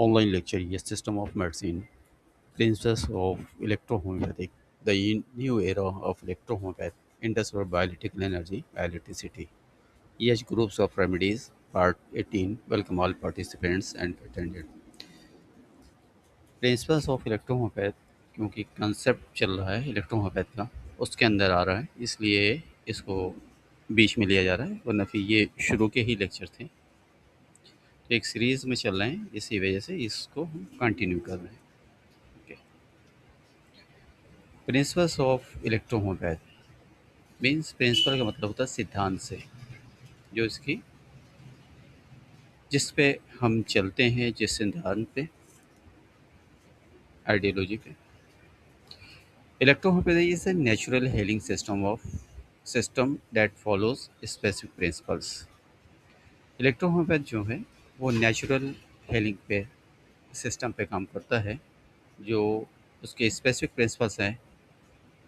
Online lecture, yes, system of medicine, principles of electrohomeopathic, the new era of electrohomeopathy, industrial bioelectrical energy, electricity. EH groups of remedies, part 18. Welcome all participants and attended. Principles of electrohomeopath, क्योंकि concept चल रहा है इलेक्ट्रोहोमोपैथ का, उसके अंदर आ रहा है, इसलिए इसको बीच में लिया जा रहा है, वरना फिर ये शुरू के ही लेक्चर थे। तो एक सीरीज में चल रहे हैं, इसी वजह से इसको हम कंटिन्यू कर रहे हैं। Okay. Principles of electrohomeopath means, principle का मतलब होता है सिद्धांत से, जो इसकी जिस पे हम चलते हैं, जिस सिद्धांत पे, आइडियोलॉजी पे। Electrohomeopathy is a natural healing system that follows specific principles. Electrohomeopath जो है वो नेचुरल हीलिंग पे सिस्टम पे काम करता है। जो उसके स्पेसिफिक प्रिंसिपल्स हैं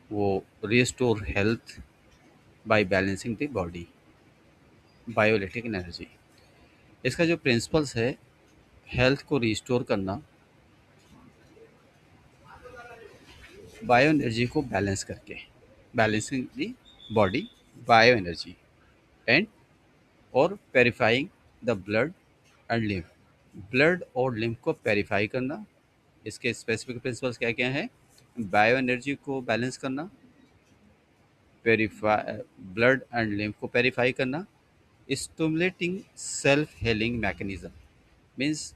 वो restore health by balancing the body, bioelectric energy. इसका जो प्रिंसिपल्स है, हेल्थ को रिस्टोर करना, बायो एनर्जी को बैलेंस करके, balancing the body, bio energy, and और purifying the blood and lymph, blood और लिम्फ को प्योरीफाई करना। इसके स्पेसिफिक प्रिंसिपल्स क्या क्या हैं? बायो एनर्जी को बैलेंस करना, प्योरीफाई ब्लड एंड लिम्फ को प्योरीफाई करना, stimulating self healing mechanism means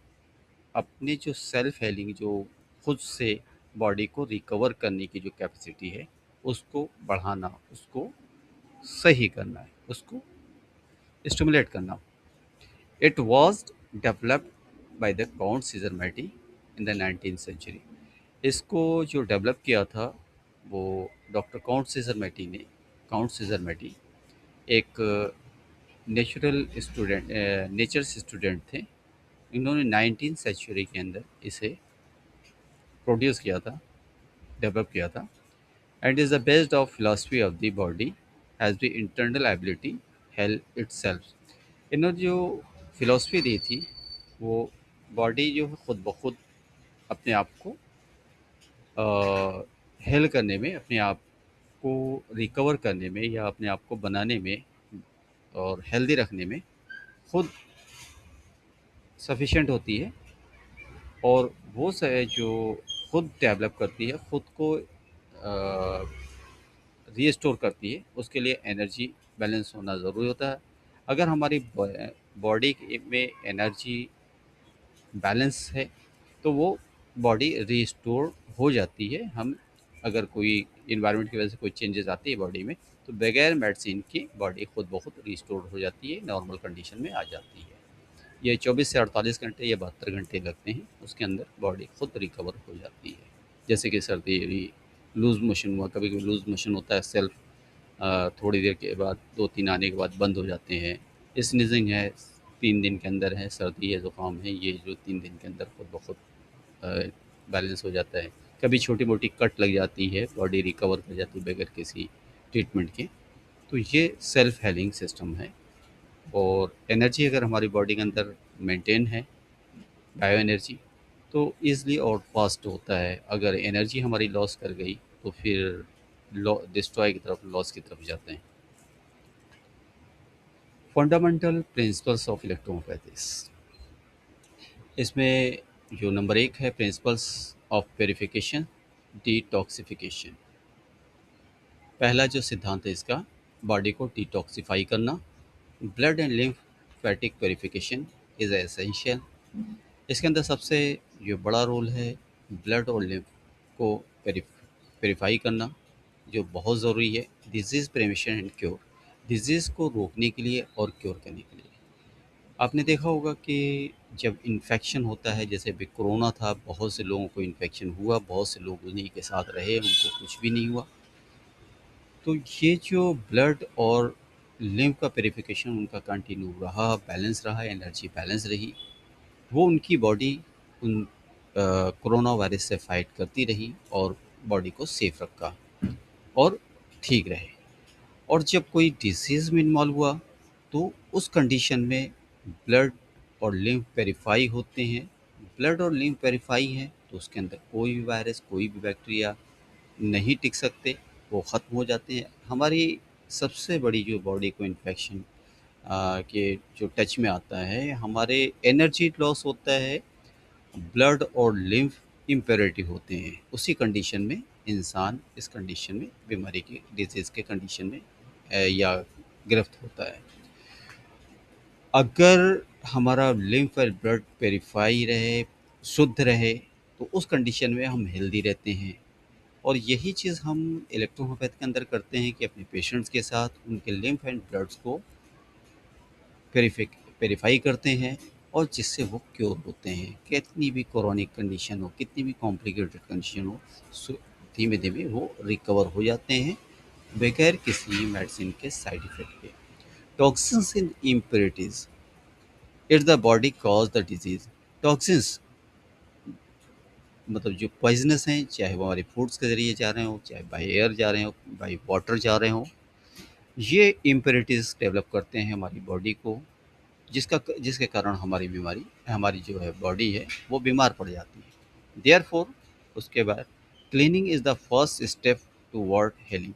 अपनी जो सेल्फ हीलिंग, जो खुद से बॉडी को रिकवर करने की जो कैपेसिटी है, उसको बढ़ाना, उसको सही करना है, उसको स्टिमुलेट करना। It was developed by the count Cesare Mattei in the 19th century. इसको जो डेवलप किया था वो डॉक्टर काउंट सीजर मैटी ने। काउंट सीजर मैटी एक नेचर स्टूडेंट थे। इन्होंने 19th सेंचुरी के अंदर इसे प्रोड्यूस किया था, डेवलप किया था। And is the based of philosophy of the body has the internal ability help itself. इन्होंने जो फिलॉसफी दी थी वो बॉडी जो है खुद ब खुद अपने आप को हेल करने में, अपने आप को रिकवर करने में, या अपने आप को बनाने में और हेल्दी रखने में खुद सफिशिएंट होती है। और वो जो खुद डेवलप करती है, खुद को रीस्टोर करती है, उसके लिए एनर्जी बैलेंस होना ज़रूरी होता है। अगर हमारी बॉडी में एनर्जी बैलेंस है तो वो बॉडी रीस्टोर हो जाती है। हम अगर कोई इन्वायरमेंट की वजह से कोई चेंजेस आती है बॉडी में, तो बगैर मेडिसिन की बॉडी खुद ब खुद रीस्टोर हो जाती है, नॉर्मल कंडीशन में आ जाती है। ये 24 से 48 घंटे या 72 घंटे लगते हैं, उसके अंदर बॉडी खुद रिकवर हो जाती है। जैसे कि सर्दी हुई, लूज़ मोशन हुआ, कभी कभी लूज़ मोशन होता है, सेल्फ थोड़ी देर के बाद, 2-3 आने के बाद बंद हो जाते हैं। स्नीजिंग है, 3 दिन के अंदर है, सर्दी है, ज़ुकाम है, ये जो 3 दिन के अंदर खुद ब खुद बैलेंस हो जाता है। कभी छोटी मोटी कट लग जाती है, बॉडी रिकवर कर जाती है बगैर किसी ट्रीटमेंट के। तो ये सेल्फ हीलिंग सिस्टम है। और एनर्जी अगर हमारी बॉडी के अंदर मेंटेन है, बायो एनर्जी, तो ईज़िली और फास्ट होता है। अगर एनर्जी हमारी लॉस कर गई तो फिर डिस्ट्रॉय की तरफ, लॉस की तरफ जाते हैं। फंडामेंटल प्रिंसिपल्स ऑफ इलेक्ट्रोमैग्नेटिक्स, इसमें जो नंबर 1 है, प्रिंसिपल्स ऑफ प्योरिफिकेशन, डिटॉक्सिफिकेशन। पहला जो सिद्धांत है इसका, बॉडी को डिटॉक्सिफाई करना। Blood and lymphatic purification is essential. इसके अंदर सबसे जो बड़ा रोल है, ब्लड और लिम्फ को प्योरीफाई करना, जो बहुत ज़रूरी है। Disease prevention and cure, disease को रोकने के लिए और क्योर करने के लिए। आपने देखा होगा कि जब इन्फेक्शन होता है, जैसे अभी कोरोना था, बहुत से लोगों को इन्फेक्शन हुआ, बहुत से लोग उन्हीं के साथ रहे, उनको कुछ भी नहीं हुआ। तो ये जो ब्लड और लिम्फ का प्योरीफिकेशन उनका कंटिन्यू रहा, बैलेंस रहा, एनर्जी बैलेंस रही, वो उनकी बॉडी उन कोरोना वायरस से फाइट करती रही और बॉडी को सेफ रखा और ठीक रहे। और जब कोई डिसीज़ में इन्वॉल्व हुआ तो उस कंडीशन में ब्लड और लिम्फ प्योरीफाई होते हैं, ब्लड और लिम्फ वेरीफाई है तो उसके अंदर कोई भी वायरस, कोई भी बैक्टीरिया नहीं टिक सकते, वो ख़त्म हो जाते हैं। हमारी सबसे बड़ी जो बॉडी को इन्फेक्शन के जो टच में आता है, हमारे एनर्जी लॉस होता है, ब्लड और लिम्फ इम्प्योरिटी होते हैं। उसी कंडीशन में इंसान इस कंडीशन में, बीमारी की डिजीज़ के कंडीशन में या गिरफ्त होता है। अगर हमारा लिम्फ और ब्लड प्योरीफाई रहे, शुद्ध रहे, तो उस कंडीशन में हम हेल्दी रहते हैं। और यही चीज़ हम इलेक्ट्रोहोम्योपैथी के अंदर करते हैं कि अपने पेशेंट्स के साथ उनके लिम्फ एंड ब्लड्स को प्योरीफाई प्योरीफाई करते हैं, और जिससे वो क्योर होते हैं। कितनी भी क्रोनिक कंडीशन हो, कितनी भी कॉम्प्लिकेटेड कंडीशन हो, धीमे धीमे वो रिकवर हो जाते हैं बगैर किसी मेडिसिन के साइड इफ़ेक्ट के। Toxins in impurities, it's the body cause the disease. Toxins मतलब जो पॉइजनस हैं, चाहे वो हमारे फूड्स के ज़रिए जा रहे हों, चाहे बाय एयर जा रहे हों, बाय वाटर जा रहे हों, ये इम्प्योरिटीज़ डेवलप करते हैं हमारी बॉडी को, जिसके कारण हमारी बीमारी, हमारी जो है बॉडी है, वो बीमार पड़ जाती है। देयरफॉर उसके बाद cleaning is the first step toward healing.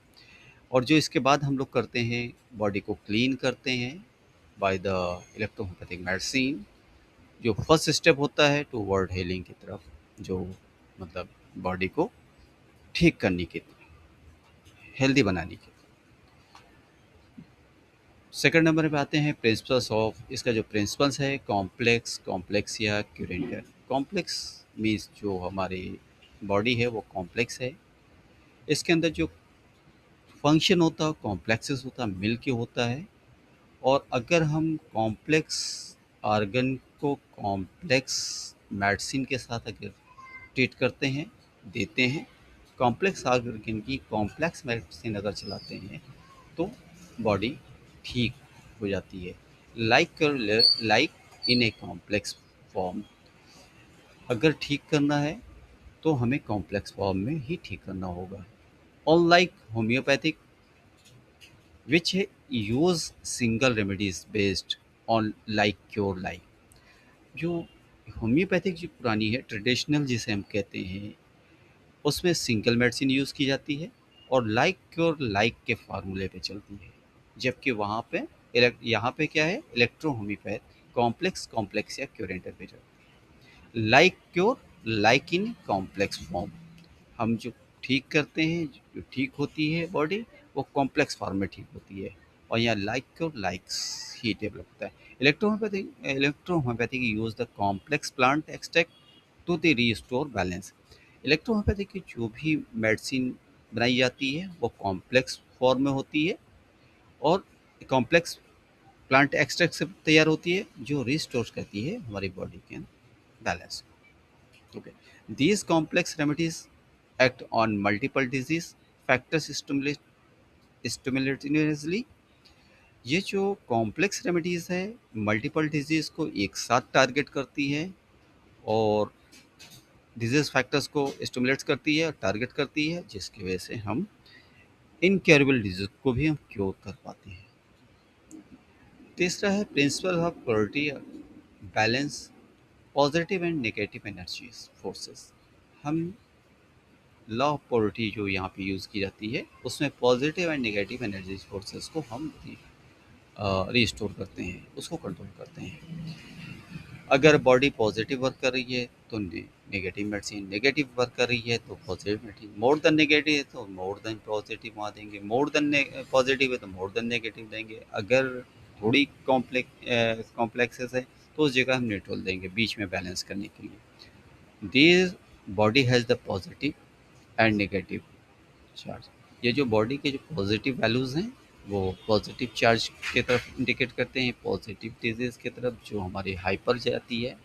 और जो इसके बाद हम लोग करते हैं, बॉडी को क्लीन करते हैं बाय द इलेक्ट्रोहोम्योपैथिक मेडिसिन। जो फर्स्ट स्टेप होता है टुवर्ड हीलिंग की तरफ, जो मतलब बॉडी को ठीक करने की, हेल्दी बनाने की। सेकंड नंबर पे आते हैं प्रिंसिपल्स ऑफ, इसका जो प्रिंसिपल्स है, कॉम्प्लेक्स, कॉम्प्लेक्स या क्यूरेंटर। कॉम्प्लेक्स मीन्स जो हमारी बॉडी है वो कॉम्प्लेक्स है। इसके अंदर जो फंक्शन होता है कॉम्प्लेक्सेस होता है, मिल के होता है। और अगर हम कॉम्प्लेक्स आर्गन को कॉम्प्लेक्स मेडिसिन के साथ अगर ट्रीट करते हैं, देते हैं, कॉम्प्लेक्स आर्गन की कॉम्प्लेक्स मेडिसिन अगर चलाते हैं, तो बॉडी ठीक हो जाती है। Like in a complex form, अगर ठीक करना है तो हमें कॉम्प्लेक्स फॉर्म में ही ठीक करना होगा। Unlike homeopathic which use single remedies based on like cure like. जो होम्योपैथिक जो पुरानी है, ट्रेडिशनल जिसे हम कहते हैं, उसमें सिंगल मेडिसिन यूज़ की जाती है और लाइक क्योर लाइक के फार्मूले पे चलती है। जबकि वहाँ पे यहाँ पे क्या है, इलेक्ट्रो होम्योपैथ कॉम्प्लेक्स, कॉम्प्लेक्स या क्योरेंटर पे चलती है। Like cure like in complex form, हम जो ठीक करते हैं, जो ठीक होती है बॉडी, वो कॉम्प्लेक्स फॉर्म में ठीक होती है। और यहाँ लाइक क्योर लाइक्स ही डेवलप होता है। Electro homeopathic use the complex plant extract to the restore balance. Electrohomeopathy की जो भी मेडिसिन बनाई जाती है वो कॉम्प्लेक्स फॉर्म में होती है, और कॉम्प्लेक्स प्लांट एक्सट्रैक्ट से तैयार होती है, जो रिस्टोर करती है हमारी बॉडी के balance. Okay, these complex remedies act on multiple disease factors stimulatorily. ये जो कॉम्प्लेक्स रेमेडीज है, मल्टीपल डिजीज को एक साथ टारगेट करती है, और डिजीज फैक्टर्स को स्टिमुलेट करती है और टारगेट करती है, जिसकी वजह से हम इनक्योरेबल डिजीज को भी हम क्योर कर पाते हैं। तीसरा है principle of polarity balance, positive and negative energies forces. हम लॉ ऑफ पोलरिटी जो यहाँ पे यूज़ की जाती है, उसमें positive and negative energies forces को हम रिस्टोर करते हैं, उसको कंट्रोल करते हैं। अगर बॉडी पॉजिटिव वर्क कर रही है तो नेगेटिव मेडिसिन, नेगेटिव वर्क कर रही है तो positive medicine, more than negative है तो मोर देन पॉजिटिव वहाँ देंगे, मोर देन पॉजिटिव है तो मोर देन नेगेटिव देंगे। अगर थोड़ी कॉम्प्लेक्सेस है तो उस जगह हम न्यूट्रल देंगे, बीच में बैलेंस करने के लिए। This body has the positive and negative charge. ये जो बॉडी के जो पॉजिटिव वैल्यूज़ हैं, वो पॉजिटिव चार्ज की तरफ इंडिकेट करते हैं, पॉजिटिव डिजीज़ की तरफ, जो हमारी हाइपर जाती है,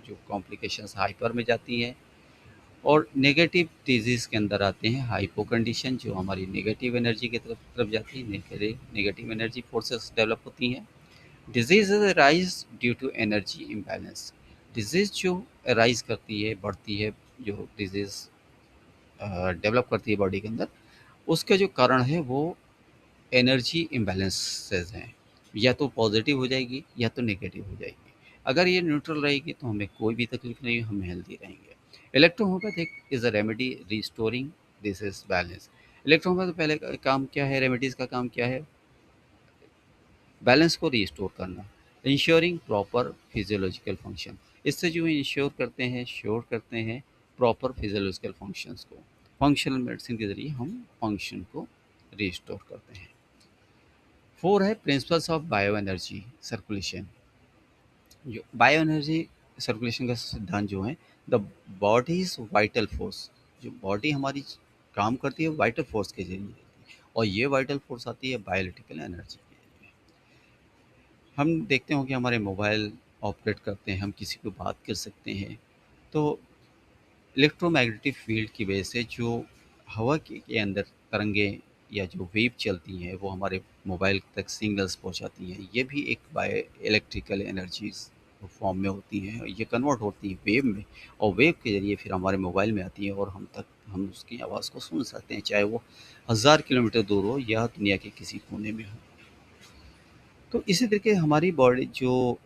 जो कॉम्प्लिकेशंस हाइपर में जाती हैं। और नेगेटिव डिजीज़ के अंदर आते हैं हाइपो कंडीशन, जो हमारी नेगेटिव एनर्जी की तरफ तरफ जाती है, नेगेटिव एनर्जी फोर्सेस डेवलप होती हैं। Disease rise due to energy imbalance. Disease जो राइज करती है, बढ़ती है, जो डिजीज़ डेवलप करती है बॉडी के अंदर, उसका जो कारण है वो एनर्जी इम्बैलेंसेस हैं। या तो पॉजिटिव हो जाएगी या तो नेगेटिव हो जाएगी। अगर ये न्यूट्रल रहेगी तो हमें कोई भी तकलीफ नहीं, हम हेल्दी रहेंगे। Electrohomeopathic is a remedy restoring this is balance. Electrohomeopathy पहले का काम क्या है, रेमेडीज़ का काम क्या है? बैलेंस को रिस्टोर करना, इंश्योरिंग प्रॉपर फिजियोलॉजिकल फंक्शन। इससे जो इंश्योर करते हैं, श्योर करते हैं प्रॉपर फिजियोलॉजिकल फंक्शंस को। फंक्शनल मेडिसिन के ज़रिए हम फंक्शन को रिस्टोर करते हैं। 4 है principles of bio energy circulation. जो बायो एनर्जी सर्कुलेशन का सिद्धांत जो है, the body is vital force. जो बॉडी हमारी काम करती है वाइटल फोर्स के जरिए, और ये वाइटल फोर्स आती है बायोलिटिकल एनर्जी के जरिए। हम देखते हो कि हमारे मोबाइल ऑपरेट करते हैं, हम किसी को बात कर सकते हैं, तो इलेक्ट्रोमैग्नेटिक फील्ड की वजह से जो हवा के अंदर तरंगें या जो वेव चलती हैं वो हमारे मोबाइल तक सिग्नल्स पहुंचाती हैं। ये भी एक बायो इलेक्ट्रिकल एनर्जीज फॉर्म में होती हैं, ये कन्वर्ट होती है वेव में, और वेव के ज़रिए फिर हमारे मोबाइल में आती है और हम उसकी आवाज़ को सुन सकते हैं, चाहे वो 1000 किलोमीटर दूर हो या दुनिया के किसी कोने में हो। तो इसी तरीके हमारी बॉडी जो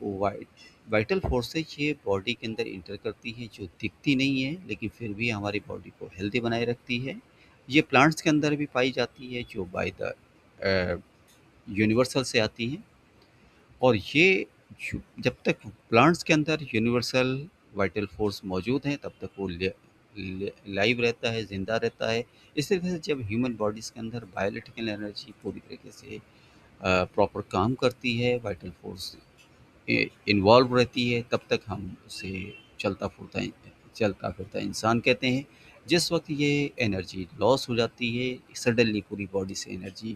वाइटल फोर्स है, ये बॉडी के अंदर इंटर करती है, जो दिखती नहीं है लेकिन फिर भी हमारी बॉडी को हेल्दी बनाए रखती है। ये प्लांट्स के अंदर भी पाई जाती है, जो बाय द यूनिवर्सल से आती हैं। और ये जब तक प्लांट्स के अंदर यूनिवर्सल वाइटल फोर्स मौजूद हैं तब तक वो लाइव रहता है, ज़िंदा रहता है। इस तरीके से जब ह्यूमन बॉडीज़ के अंदर बायोलिटिकल एनर्जी पूरी तरीके से प्रॉपर काम करती है, वाइटल फोर्स इन्वॉल्व रहती है, तब तक हम उसे चलता फिरता इंसान कहते हैं। जिस वक्त ये एनर्जी लॉस हो जाती है, सडनली पूरी बॉडी से एनर्जी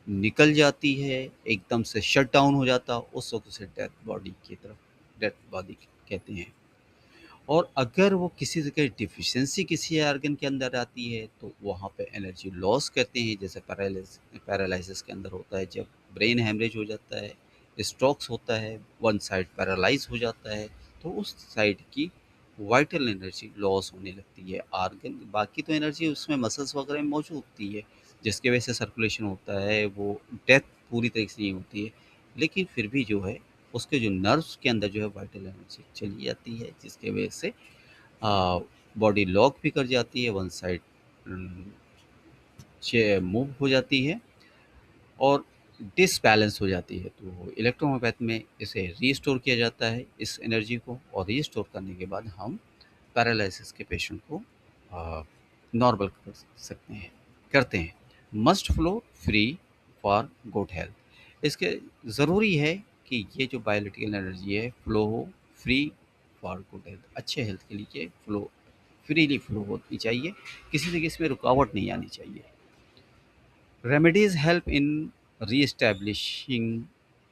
निकल जाती है, एकदम से शट डाउन हो जाता, उस वक्त उसे डेथ बॉडी कहते हैं। और अगर वो किसी जगह डिफिशिएंसी किसी ऑर्गन के अंदर आती है तो वहाँ पे एनर्जी लॉस कहते हैं। जैसे पैरालिसिस के अंदर होता है, जब ब्रेन हैमरेज हो जाता है, स्ट्रोक्स होता है, वन साइड पैरालाइज हो जाता है, तो उस साइड की वाइटल एनर्जी लॉस होने लगती है। ऑर्गन बाकी तो एनर्जी उसमें मसल्स वगैरह में मौजूद होती है, जिसकी वजह से सर्कुलेशन होता है, वो डेथ पूरी तरीके से नहीं होती है, लेकिन फिर भी जो है उसके जो नर्व्स के अंदर जो है वाइटल एनर्जी चली जाती है, जिसकी वजह से बॉडी लॉक भी कर जाती है, वन साइड मूव हो जाती है और डिसबैलेंस हो जाती है। तो इलेक्ट्रोहोम्योपैथ में इसे रीस्टोर किया जाता है इस एनर्जी को, और रीस्टोर करने के बाद हम पैरालिसिस के पेशेंट को नॉर्मल कर सकते हैं करते हैं। Must flow free for good health. इसके ज़रूरी है कि ये जो बायोलिटिकल एनर्जी है फ्लो हो फ्री फॉर गुड हेल्थ। अच्छे हेल्थ के लिए फ्लो फ्रीली फ्लो होनी चाहिए, किसी तरीके इसमें रुकावट नहीं आनी चाहिए। Remedies help in reestablishing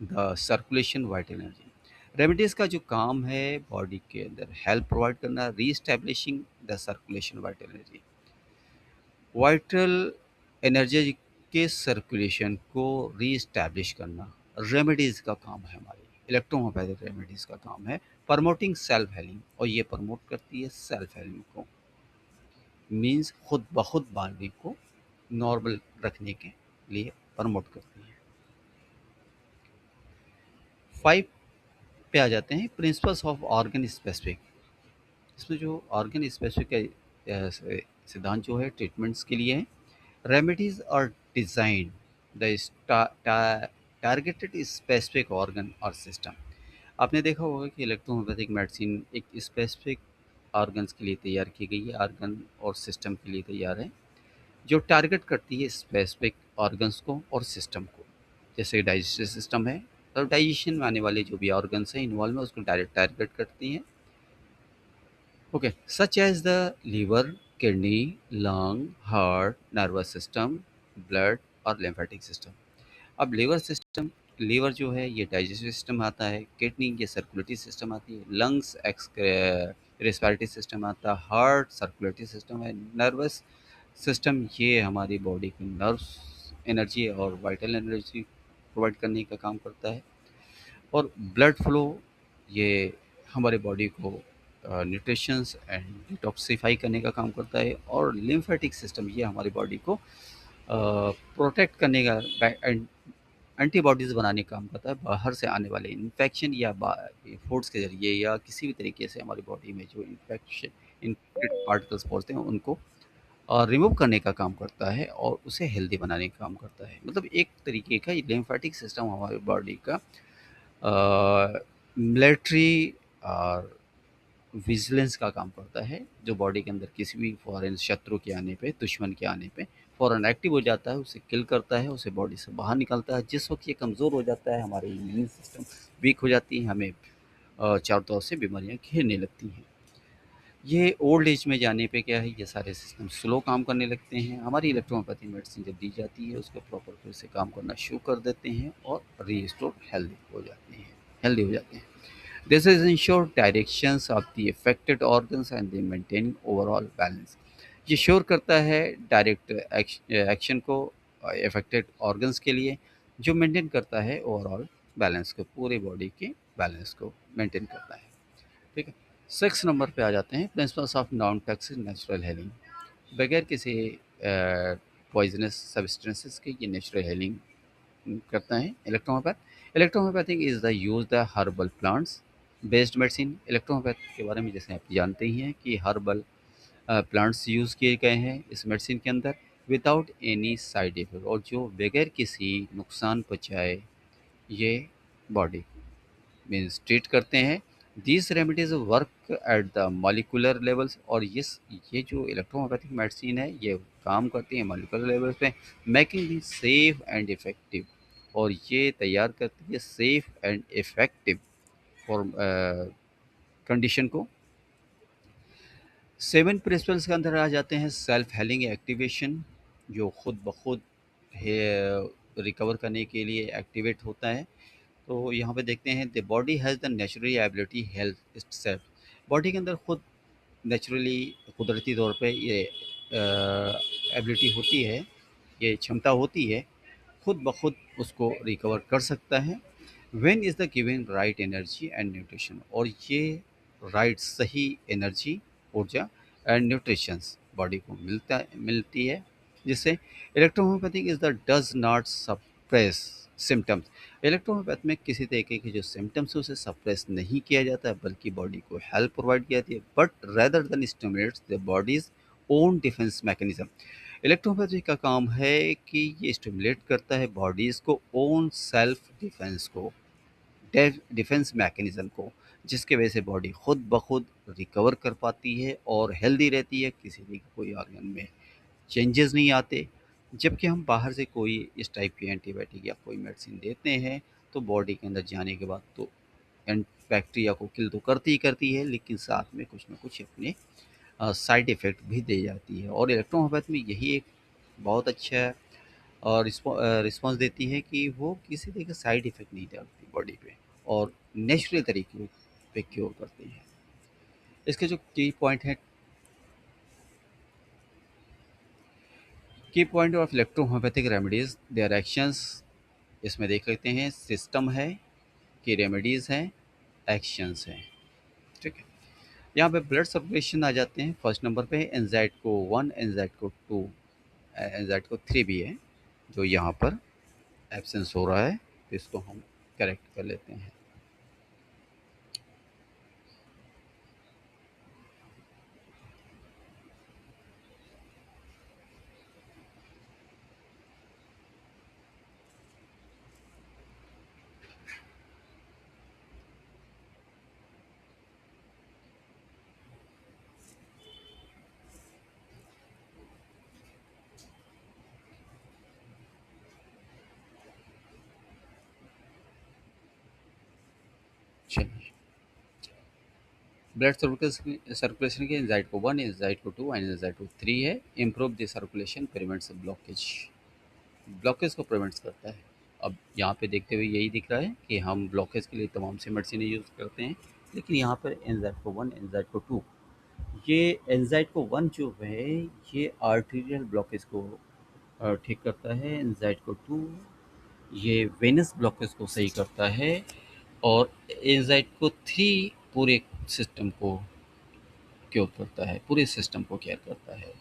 the circulation vital energy. Remedies का जो काम है बॉडी के अंदर हेल्प प्रोवाइड करना, reestablishing the circulation vital energy. Vital energy के सर्कुलेशन को रीएस्टैब्लिश करना रेमेडीज का काम है। हमारी इलेक्ट्रोहोम्योपैथिक रेमेडीज का काम है प्रमोटिंग सेल्फ हेलिंग, और ये प्रमोट करती है सेल्फ हेलिंग को, मीन्स खुद ब खुद बॉडी को नॉर्मल रखने के लिए प्रमोट करती है। 5 पे आ जाते हैं प्रिंसिपल्स ऑफ ऑर्गन स्पेसिफिक। इसमें जो ऑर्गन स्पेसिफिक सिद्धांत जो है ट्रीटमेंट्स के लिए है। Remedies are design the targeted specific organ और सिस्टम। आपने देखा होगा कि इलेक्ट्रोहोम्योपैथिक मेडिसिन एक स्पेसिफिक ऑर्गन्स के लिए तैयार की गई है, ऑर्गन और सिस्टम के लिए तैयार है, जो टारगेट करती है स्पेसिफिक ऑर्गन्स को और सिस्टम को। जैसे डाइजेस्टिव सिस्टम है, तो डाइजेशन में आने वाले जो भी ऑर्गन्स हैं इन्वॉल्व में उसको डायरेक्ट टारगेट करती हैं। Okay, such as the liver, kidney, lung, heart, nervous system, blood और लिम्फेटिक सिस्टम। अब लीवर जो है ये डाइजेस्टिव सिस्टम आता है, किडनी ये सर्कुलेटरी सिस्टम आती है, लंग्स रेस्पिरेटरी सिस्टम आता है, हार्ट सर्कुलेटरी सिस्टम है, नर्वस सिस्टम ये हमारी बॉडी की नर्व्स एनर्जी और वाइटल एनर्जी प्रोवाइड करने का काम करता है। और ब्लड फ्लो ये हमारे बॉडी को न्यूट्रिशंस एंड डिटॉक्सिफाई करने का काम करता है। और लिम्फेटिक सिस्टम ये हमारी बॉडी को प्रोटेक्ट करने का एंटीबॉडीज़ बनाने का काम करता है। बाहर से आने वाले इन्फेक्शन या फूड्स के ज़रिए या किसी भी तरीके से हमारी बॉडी में जो इन्फेक्टेड पार्टिकल्स पहुँचते हैं उनको रिमूव करने का काम करता है और उसे हेल्दी बनाने का काम करता है। मतलब एक तरीके का ये लिम्फेटिक सिस्टम हमारी बॉडी का मिलिट्री और विजिलेंस का काम करता है, जो बॉडी के अंदर किसी भी फॉरेन शत्रु के आने पे, दुश्मन के आने पे फ़ौरन एक्टिव हो जाता है, उसे किल करता है, उसे बॉडी से बाहर निकालता है। जिस वक़्त ये कमज़ोर हो जाता है, हमारी इम्यून सिस्टम वीक हो जाती है, हमें चारों तरफ से बीमारियाँ घेरने लगती हैं। ये ओल्ड एज में जाने पे क्या है, ये सारे सिस्टम स्लो काम करने लगते हैं। हमारी इलेक्ट्रोपैथी मेडिसिन जब दी जाती है, उसको प्रॉपर फिर से काम करना शुरू कर देते हैं और रीस्टोर हेल्दी हो जाते हैं। This is ensure directions of the affected organs and the maintaining overall balance. ये श्योर करता है डायरेक्ट एक्शन को अफेक्टेड ऑर्गन्स के लिए, जो मेंटेन करता है ओवरऑल बैलेंस को, पूरे बॉडी के बैलेंस को मेंटेन करता है। ठीक है। 6 नंबर पे आ जाते हैं, principles of non toxic natural healing. बगैर किसी पॉइजनस सब्सटेंसेस के ये नेचुरल हीलिंग करता है electrohomeopathic is the use the herbal plants based medicine. Electrohomeopathy के बारे में जैसे आप जानते ही हैं कि हर्बल प्लांट्स यूज़ किए गए हैं इस मेडिसिन के अंदर विदाउट एनी साइड इफेक्ट, और जो बगैर किसी नुकसान पहुँचाए ये बॉडी मीन्स ट्रीट करते हैं। These remedies work at the molecular levels, और ये जो इलेक्ट्रोहोम्योपैथिक मेडिसिन है ये काम करती है मॉलिकुलर लेवल्स पे, making the safe and effective, और ये तैयार करती है safe and effective for condition को। 7 प्रिंसिपल्स के अंदर आ जाते हैं सेल्फ हेलिंग एक्टिवेशन, जो खुद ब खुद रिकवर करने के लिए एक्टिवेट होता है। तो यहाँ पे देखते हैं the body has the naturally ability health itself. Body के अंदर खुद नेचुरली कुदरती तौर पे ये एबिलिटी होती है, ये क्षमता होती है, खुद ब खुद उसको रिकवर कर सकता है। When is the giving right energy and nutrition, और ये राइट सही एनर्जी, ऊर्जा एंड न्यूट्रिशंस बॉडी को मिलती है, जिससे electrohomeopathic is the does not suppress symptoms. Electrohomeopath में किसी तरीके के जो सिम्टम्स है उसे सप्रेस नहीं किया जाता है, बल्कि बॉडी को हेल्प प्रोवाइड की जाती है, but rather than stimulates the bodies own defence mechanism. Electropathy का काम है कि ये स्टिमुलेट करता है बॉडीज़ को ओन सेल्फ डिफेंस को, डिफेंस मैकेनिज्म को, जिसके वजह से बॉडी खुद ब खुद रिकवर कर पाती है और हेल्दी रहती है, किसी भी कोई ऑर्गन में चेंजेस नहीं आते। जबकि हम बाहर से कोई इस टाइप की एंटीबायोटिक या कोई मेडिसिन देते हैं तो बॉडी के अंदर जाने के बाद तो बैक्टीरिया को किल तो करती है, लेकिन साथ में कुछ ना कुछ अपने साइड इफ़ेक्ट भी दे जाती है। और इलेक्ट्रोहोम्योपैथ में यही एक बहुत अच्छा और रिस्पॉन्स देती है कि वो किसी तरह का साइड इफ़ेक्ट नहीं डालती बॉडी पे और नेचुरल तरीके पे क्योर करती है। इसके जो key point of electrohomeopathic remedies, their actions, इसमें देख लेते हैं। सिस्टम है कि रेमेडीज़ हैं, एक्शंस हैं। ठीक है। यहाँ पे ब्लड सर्कुलेशन आ जाते हैं फर्स्ट नंबर पे। एंजाइट को 1, एंजाइट को 2, एंजाइट को 3 भी है, जो यहाँ पर एब्सेंस हो रहा है, तो इसको हम करेक्ट कर लेते हैं। चलिए, ब्लड सर्कुलेशन के एंजाइट को 1, एंजाइट को 2 एंड एंजाइट को 3 है। Improve the circulation, prevents blockage, blockage को प्रिवेंट्स करता है। अब यहाँ पे देखते हुए यही दिख रहा है कि हम ब्लॉकेज के लिए तमाम सी मेडिसिन यूज़ करते हैं, लेकिन यहाँ पर एंजाइट को 1, एंजाइट को 2, ये एंजाइट को 1 जो है ये आर्टीरियल ब्लॉकेज को ठीक करता है। एंजाइट को 2 ये वेनस ब्लॉकेज को सही करता है, और एंजाइट को 3 पूरे सिस्टम को क्योर करता है, पूरे सिस्टम को केयर करता है।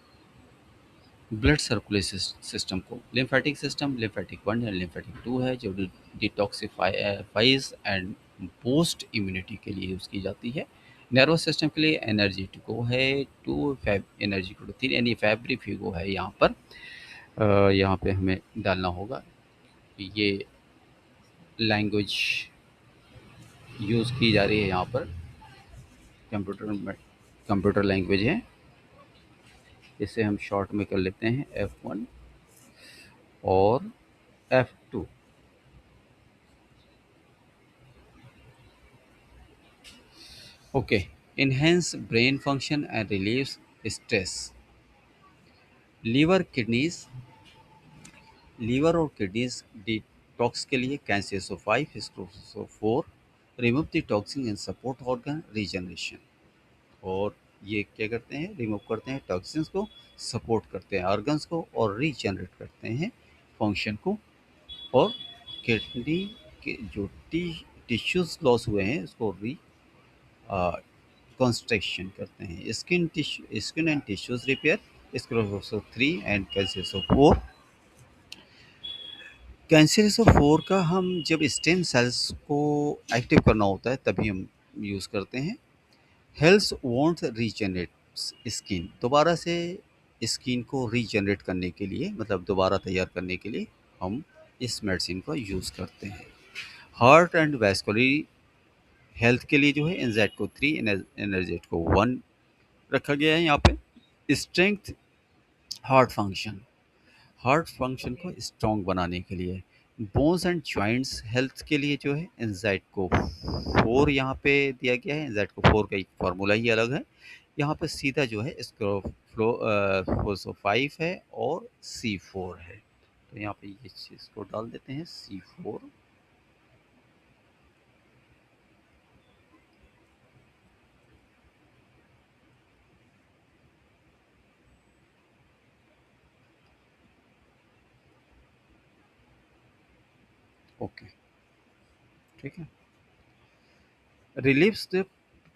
ब्लड सर्कुलेशन सिस्टम को, lymphatic system lymphatic 1 and lymphatic 2 है जो डिटॉक्सिफाइज एंड बूस्ट इम्यूनिटी के लिए यूज़ की जाती है। नर्वस सिस्टम के लिए एनर्जेटिको है, टू फैब एनर्जिको 3 यानी फैब्रिफ्यूगो है यहाँ पर। यहाँ पे हमें डालना होगा कि ये लैंग्वेज यूज़ की जा रही है यहाँ पर, कंप्यूटर में कंप्यूटर लैंग्वेज है। इसे हम शॉर्ट में कर लेते हैं F1 और F2। Okay, enhance brain function and relieves stress। Liver kidneys liver और किडनीज डिटॉक्स के लिए कैंसेसो 5 हिस्टोसो 4 remove the toxin and support organ regeneration. और ये क्या करते हैं, रिमूव करते हैं टॉक्सिन्स को, सपोर्ट करते हैं ऑर्गन्स को और रीजनरेट करते हैं फंक्शन को। और किडनी के जो टिश्यूज लॉस हुए हैं उसको कंस्ट्रक्शन करते हैं। Skin and tissues repair sclerosis 3 and cancer 4। Cancer 4 का हम जब स्टेम सेल्स को एक्टिव करना होता है तभी हम यूज़ करते हैं। हेल्थ वॉन्ट्स रीजनरेट स्किन, दोबारा से स्किन को रीजनरेट करने के लिए, मतलब दोबारा तैयार करने के लिए हम इस मेडिसिन का यूज़ करते हैं। हार्ट एंड वैस्कुलरी हेल्थ के लिए जो है एनजेड को 3 एनर्जेट को 1 रखा गया है यहाँ पे। स्ट्रेंथ हार्ट फंक्शन को स्ट्रॉन्ग बनाने के लिए। बोन्स एंड जॉइंट्स हेल्थ के लिए जो है एंजाइट को 4 यहाँ पे दिया गया है। एंजाइट को 4 का फार्मूला ही अलग है। यहाँ पे सीधा जो है इसको फ्लो 5 है और C4 है। तो यहाँ पे ये चीज़ को डाल देते हैं C4। ओके, ठीक है। Relieves the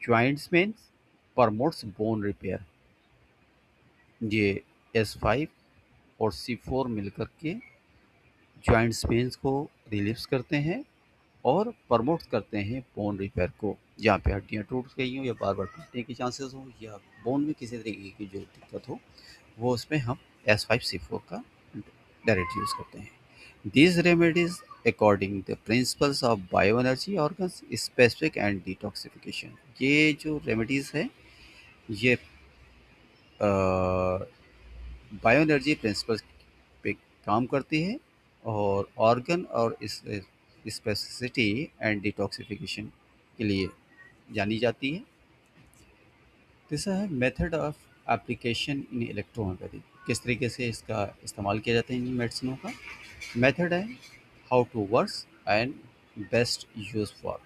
joints means promotes bone repair. ये S5 और C4 मिलकर के जॉइंट्स पेन्स को रिलीव्स करते हैं और प्रमोट करते हैं बोन रिपेयर को। जहाँ पे हड्डियाँ टूट गई हों या बार बार टूटने के चांसेस हों या बोन में किसी तरीके की जो दिक्कत हो, वो उसमें हम S5C4 का डायरेक्ट यूज़ करते हैं। These remedies according the principles of bio energy organs specific and detoxification. ये जो रेमेडीज़ है ये बायो एनर्जी प्रिंसिपल्स पे काम करती है और ऑर्गन और इस स्पेसिसिटी एंड डिटॉक्सिफिकेशन के लिए जानी जाती है। तीसरा है method of application in electrohomeopathy, किस तरीके से इसका इस्तेमाल किया जाता है इन मेडिसिनों का। मेथड है how to works and best use for.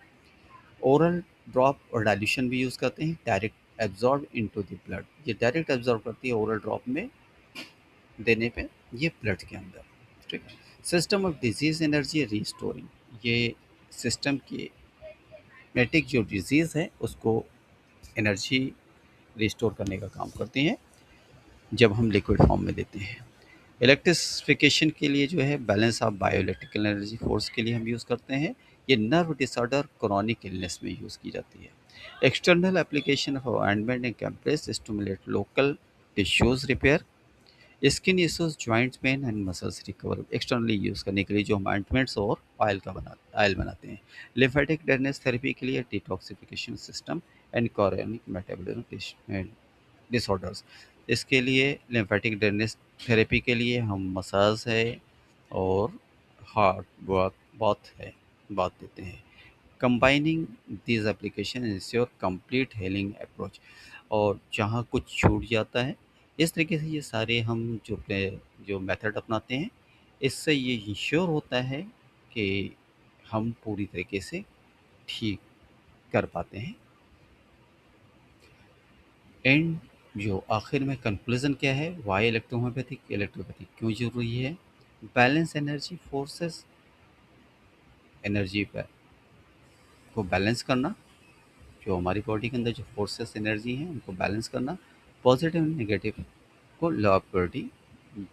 Oral drop और डाइल्यूशन भी यूज़ करते हैं। Direct absorb into the blood, ये डायरेक्ट एब्जॉर्ब करती है ओरल ड्रॉप में देने पे ये ब्लड के अंदर, ठीक है। System of disease energy restoring, ये सिस्टम की मेटिक जो डिजीज़ है उसको एनर्जी रिस्टोर करने का काम करते हैं जब हम लिक्विड फॉर्म में देते हैं। इलेक्ट्रिफिकेशन के लिए जो है balance of bioelectrical energy force के लिए हम यूज़ करते हैं। ये नर्व डिसऑर्डर क्रॉनिक इलनेस में यूज़ की जाती है। External application of ointment and compress stimulate local tissues repair. Skin issues joints pain and muscles recover externally use करने के लिए जो हम ऑइंटमेंट्स और ऑयल बनाते हैं। लिम्फेटिक ड्रेनेज थेरेपी के लिए detoxification system and chronic metabolism disorders. इसके लिए लिम्फेटिक ड्रेनेज थेरेपी के लिए हम मसाज है और हार्ट बाथ है, बाथ देते हैं। Combining these application ensure complete healing approach. और जहाँ कुछ छूट जाता है, इस तरीके से ये सारे हम जो मेथड अपनाते हैं, इससे ये इंश्योर होता है कि हम पूरी तरीके से ठीक कर पाते हैं। एंड जो आखिर में कंक्लूजन क्या है, वाई इलेक्ट्रोपैथी क्यों ज़रूरी है। बैलेंस एनर्जी फोर्सेस, एनर्जी को बैलेंस करना, जो हमारी बॉडी के अंदर जो फोर्सेस एनर्जी हैं उनको बैलेंस करना। पॉजिटिव एंड नेगेटिव को law of polarity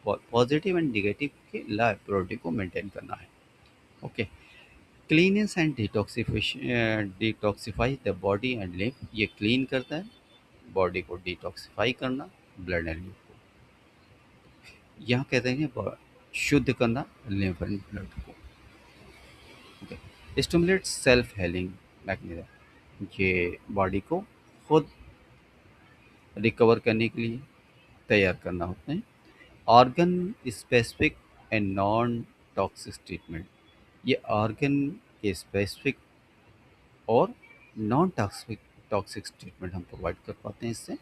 positive and negative के लाइफ प्रायोरिटी को मेंटेन करना है। Okay. Cleanse and detoxify the body and lymph, ये क्लीन करता है बॉडी को, डिटॉक्सिफाई करना ब्लड एंड लिम्फ को, यहाँ कहते हैं शुद्ध करना लिम्फ एंड ब्लड को। Okay. Stimulate self healing mechanism, ये बॉडी को खुद रिकवर करने के लिए तैयार करना होता है। Organ specific and non toxic treatment, ये ऑर्गन के स्पेसिफिक और नॉन टॉक्सिक टॉक्सिक ट्रीटमेंट हम प्रोवाइड कर पाते हैं इससे।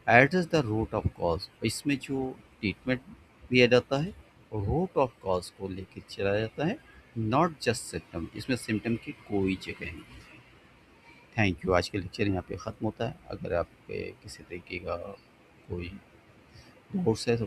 Address the root of cause, इसमें जो ट्रीटमेंट दिया जाता है रूट ऑफ कॉज को लेकर चला जाता है, नॉट जस्ट सिम्टम, इसमें सिम्टम की कोई जगह नहीं। Thank you. आज के लेक्चर यहाँ पे ख़त्म होता है। अगर आपके किसी तरीके का कोई डाउट्स है तो